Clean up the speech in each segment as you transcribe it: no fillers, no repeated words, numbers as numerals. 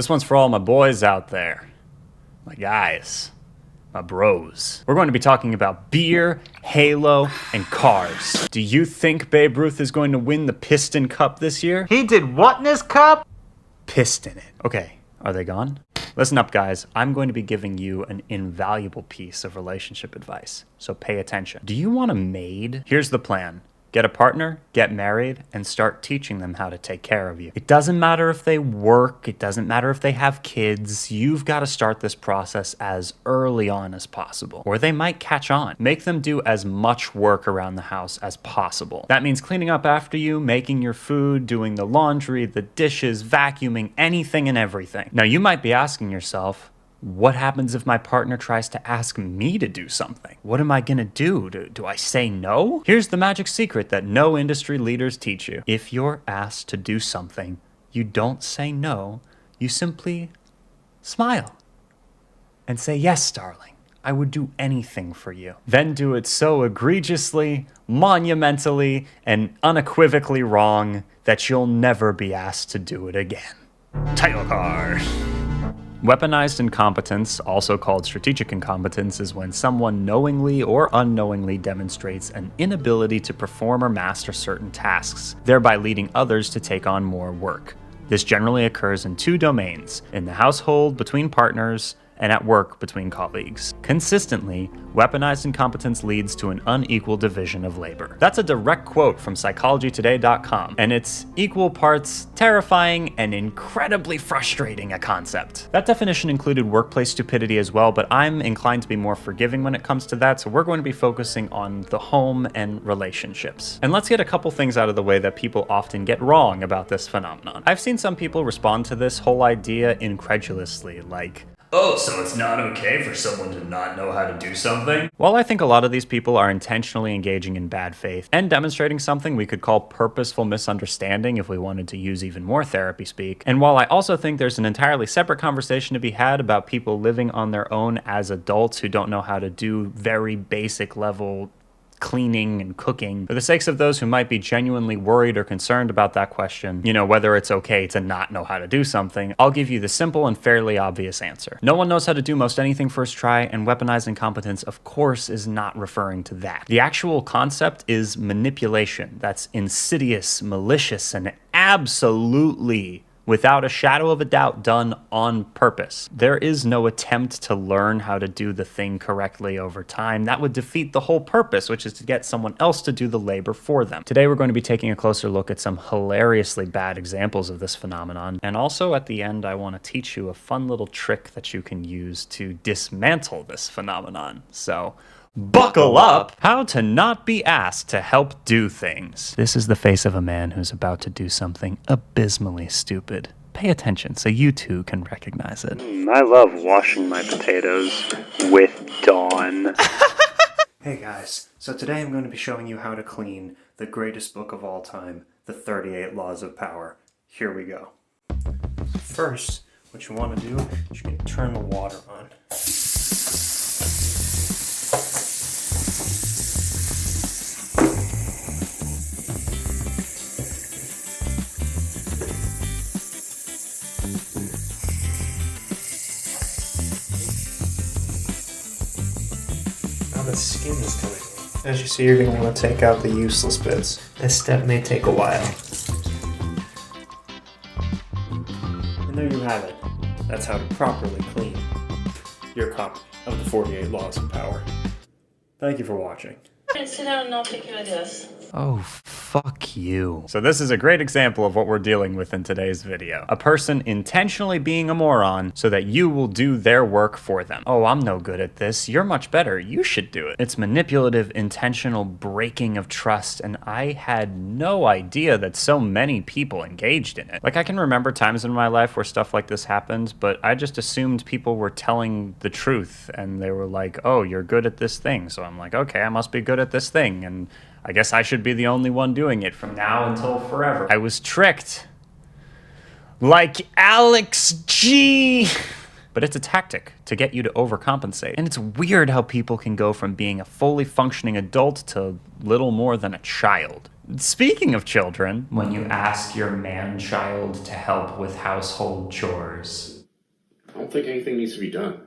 This one's for all my boys out there. My guys. My bros. We're going to be talking about beer, Halo, and cars. Do you think Babe Ruth is going to win the Piston Cup this year? He did what in his cup? Piston it. Okay, are they gone? Listen up, guys. I'm going to be giving you an invaluable piece of relationship advice, so pay attention. Do you want a maid? Here's the plan. Get a partner, get married, and start teaching them how to take care of you. It doesn't matter if they work, it doesn't matter if they have kids, you've got to start this process as early on as possible, or they might catch on. Make them do as much work around the house as possible. That means cleaning up after you, making your food, doing the laundry, the dishes, vacuuming, anything and everything. Now you might be asking yourself, what happens if my partner tries to ask me to do something? What am I gonna do? Do I say no? Here's the magic secret that no industry leaders teach you. If you're asked to do something, you don't say no, you simply smile and say, yes, darling, I would do anything for you. Then do it so egregiously, monumentally, and unequivocally wrong that you'll never be asked to do it again. Title card. Weaponized incompetence, also called strategic incompetence, is when someone knowingly or unknowingly demonstrates an inability to perform or master certain tasks, thereby leading others to take on more work. This generally occurs in two domains: in the household, between partners, and at work between colleagues. Consistently, weaponized incompetence leads to an unequal division of labor. That's a direct quote from psychologytoday.com, and it's equal parts terrifying and incredibly frustrating a concept. That definition included workplace stupidity as well, but I'm inclined to be more forgiving when it comes to that, so we're going to be focusing on the home and relationships. And let's get a couple things out of the way that people often get wrong about this phenomenon. I've seen some people respond to this whole idea incredulously, like, oh, so it's not okay for someone to not know how to do something? Well, I think a lot of these people are intentionally engaging in bad faith and demonstrating something we could call purposeful misunderstanding if we wanted to use even more therapy speak. And while I also think there's an entirely separate conversation to be had about people living on their own as adults who don't know how to do very basic level cleaning and cooking, for the sakes of those who might be genuinely worried or concerned about that question, whether it's okay to not know how to do something, I'll give you the simple and fairly obvious answer. No one knows how to do most anything first try, and weaponized incompetence, of course, is not referring to that. The actual concept is manipulation. That's insidious, malicious, and absolutely, without a shadow of a doubt, done on purpose. There is no attempt to learn how to do the thing correctly over time. That would defeat the whole purpose, which is to get someone else to do the labor for them. Today, we're going to be taking a closer look at some hilariously bad examples of this phenomenon. And also at the end, I want to teach you a fun little trick that you can use to dismantle this phenomenon. So, buckle up! How to not be asked to help do things. This is the face of a man who's about to do something abysmally stupid. Pay attention so you too can recognize it. I love washing my potatoes with Dawn. Hey guys, so today I'm going to be showing you how to clean the greatest book of all time, The 38 Laws of Power. Here we go. First, what you want to do is you can turn the water on. Now the skin is coming off. As you see, you're going to want to take out the useless bits. This step may take a while. And there you have it. That's how to properly clean your copy of the 48 Laws of Power. Thank you for watching. Sit down and I'll take care of this. Oh, fuck you. So this is a great example of what we're dealing with in today's video. A person intentionally being a moron so that you will do their work for them. Oh, I'm no good at this. You're much better. You should do it. It's manipulative, intentional breaking of trust, and I had no idea that so many people engaged in it. Like, I can remember times in my life where stuff like this happened, but I just assumed people were telling the truth, and they were like, oh, you're good at this thing. So I'm like, okay, I must be good at this thing, and I guess I should be the only one doing it from now until forever. I was tricked. Like Alex G. But it's a tactic to get you to overcompensate. And it's weird how people can go from being a fully functioning adult to little more than a child. Speaking of children, when you ask your man-child to help with household chores. I don't think anything needs to be done.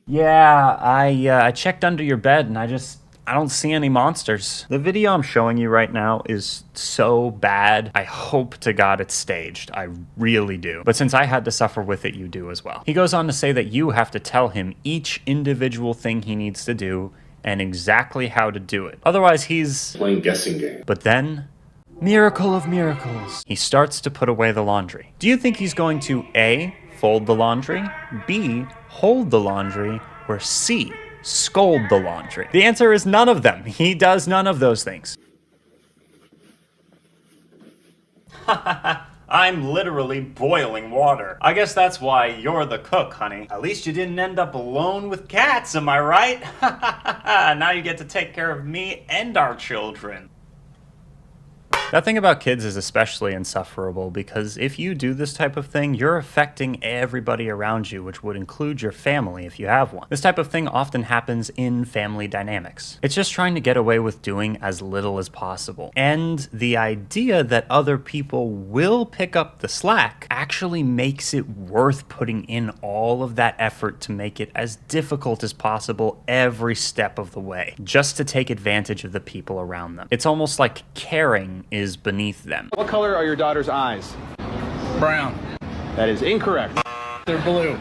Yeah, I checked under your bed and I don't see any monsters. The video I'm showing you right now is so bad. I hope to God it's staged. I really do. But since I had to suffer with it, you do as well. He goes on to say that you have to tell him each individual thing he needs to do and exactly how to do it. Otherwise, he's Playing guessing game. But then, miracle of miracles, he starts to put away the laundry. Do you think he's going to A, fold the laundry, B, hold the laundry, or C, scold the laundry? The answer is none of them. He does none of those things. I'm literally boiling water. I guess that's why you're the cook, honey. At least you didn't end up alone with cats, am I right? Now you get to take care of me and our children. That thing about kids is especially insufferable because if you do this type of thing, you're affecting everybody around you, which would include your family if you have one. This type of thing often happens in family dynamics. It's just trying to get away with doing as little as possible. And the idea that other people will pick up the slack actually makes it worth putting in all of that effort to make it as difficult as possible every step of the way, just to take advantage of the people around them. It's almost like caring is beneath them. What color are your daughter's eyes? Brown. That is incorrect. They're blue.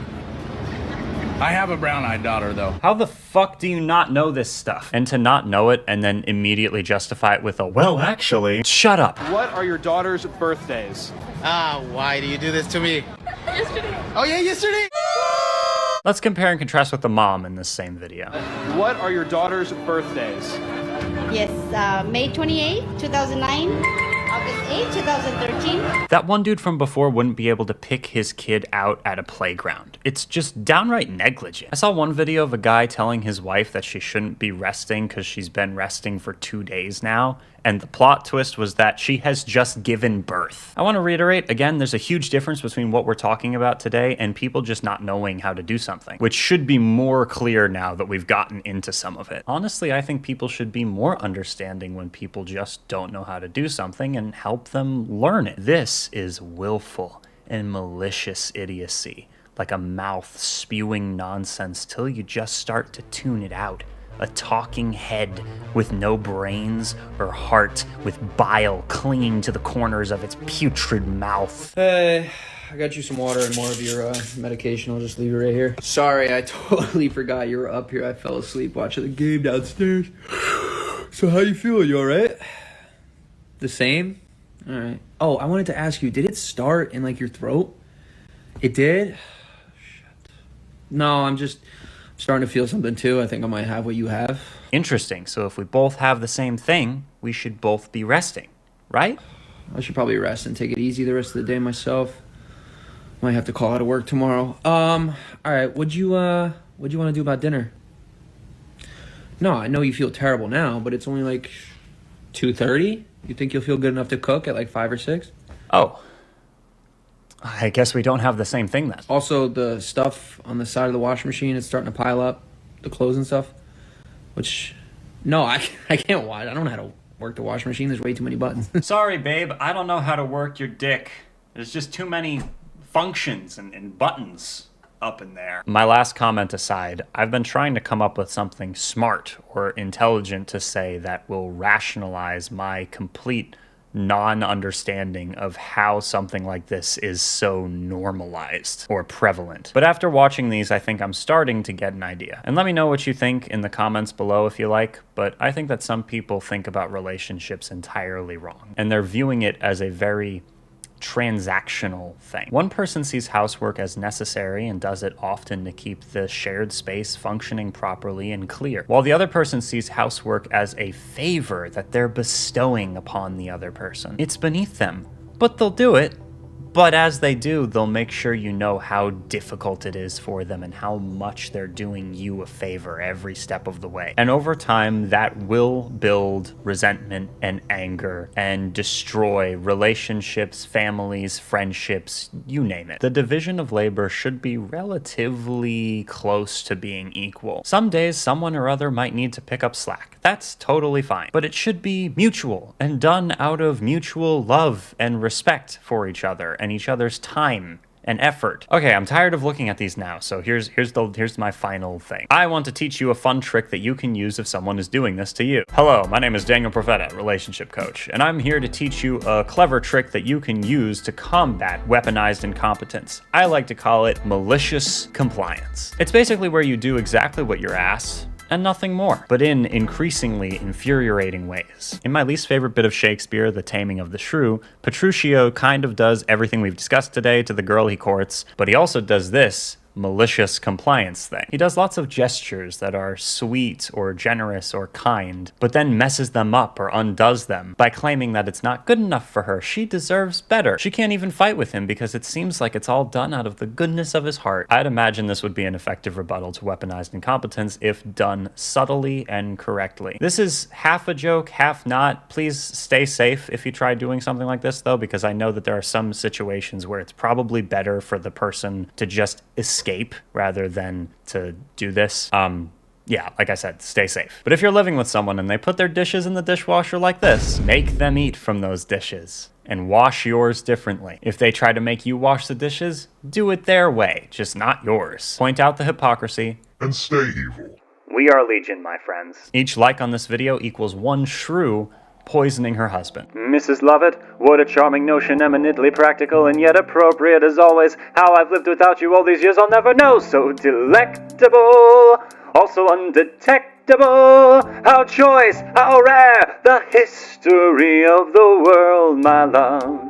I have a brown-eyed daughter, though. How the fuck do you not know this stuff? And to not know it and then immediately justify it with a, well, actually. Shut up. What are your daughter's birthdays? Why do you do this to me? Yesterday. Oh yeah, yesterday? Let's compare and contrast with the mom in this same video. What are your daughter's birthdays? Yes, May 28, 2009, August 8, 2013. That one dude from before wouldn't be able to pick his kid out at a playground. It's just downright negligent. I saw one video of a guy telling his wife that she shouldn't be resting because she's been resting for 2 days now, and the plot twist was that she has just given birth. I want to reiterate, again, there's a huge difference between what we're talking about today and people just not knowing how to do something, which should be more clear now that we've gotten into some of it. Honestly, I think people should be more understanding when people just don't know how to do something and help them learn it. This is willful and malicious idiocy, like a mouth spewing nonsense till you just start to tune it out. A talking head with no brains or heart, with bile clinging to the corners of its putrid mouth. Hey, I got you some water and more of your medication. I'll just leave it right here. Sorry, I totally forgot you were up here. I fell asleep watching the game downstairs. So how you feeling? You all right? The same? All right. Oh, I wanted to ask you, did it start in like your throat? It did? Shit. No, I'm just starting to feel something too. I think I might have what you have. Interesting. So if we both have the same thing, we should both be resting, right? I should probably rest and take it easy the rest of the day myself. Might have to call out of work tomorrow. All right. What'd you want to do about dinner? No, I know you feel terrible now, but it's only like 2:30. You think you'll feel good enough to cook at like 5 or 6? Oh. I guess we don't have the same thing then. Also, the stuff on the side of the washing machine is starting to pile up, the clothes and stuff. Which, no, I can't wash. I don't know how to work the washing machine. There's way too many buttons. Sorry, babe. I don't know how to work your dick. There's just too many functions and buttons up in there. My last comment aside, I've been trying to come up with something smart or intelligent to say that will rationalize my complete non-understanding of how something like this is so normalized or prevalent. But after watching these, I think I'm starting to get an idea. And let me know what you think in the comments below if you like, but I think that some people think about relationships entirely wrong, and they're viewing it as a very transactional thing. One person sees housework as necessary and does it often to keep the shared space functioning properly and clear, while the other person sees housework as a favor that they're bestowing upon the other person. It's beneath them, but they'll do it. But as they do, they'll make sure you know how difficult it is for them and how much they're doing you a favor every step of the way. And over time, that will build resentment and anger and destroy relationships, families, friendships, you name it. The division of labor should be relatively close to being equal. Some days, someone or other might need to pick up slack. That's totally fine. But it should be mutual and done out of mutual love and respect for each other and each other's time and effort. Okay, I'm tired of looking at these now, so here's my final thing. I want to teach you a fun trick that you can use if someone is doing this to you. Hello, my name is Daniel Profeta, relationship coach, and I'm here to teach you a clever trick that you can use to combat weaponized incompetence. I like to call it malicious compliance. It's basically where you do exactly what you're asked and nothing more, but in increasingly infuriating ways. In my least favorite bit of Shakespeare, The Taming of the Shrew, Petruchio kind of does everything we've discussed today to the girl he courts, but he also does this malicious compliance thing. He does lots of gestures that are sweet or generous or kind, but then messes them up or undoes them by claiming that it's not good enough for her. She deserves better. She can't even fight with him because it seems like it's all done out of the goodness of his heart. I'd imagine this would be an effective rebuttal to weaponized incompetence if done subtly and correctly. This is half a joke, half not. Please stay safe if you try doing something like this though, because I know that there are some situations where it's probably better for the person to just escape rather than to do this. Yeah, like I said, stay safe. But if you're living with someone and they put their dishes in the dishwasher like this, make them eat from those dishes and wash yours differently. If they try to make you wash the dishes, do it their way, just not yours. Point out the hypocrisy and stay evil. We are Legion, my friends. Each like on this video equals one shrew poisoning her husband. Mrs. Lovett, what a charming notion, eminently practical and yet appropriate as always. How I've lived without you all these years I'll never know. So delectable, also undetectable. How choice, how rare, the history of the world, my love.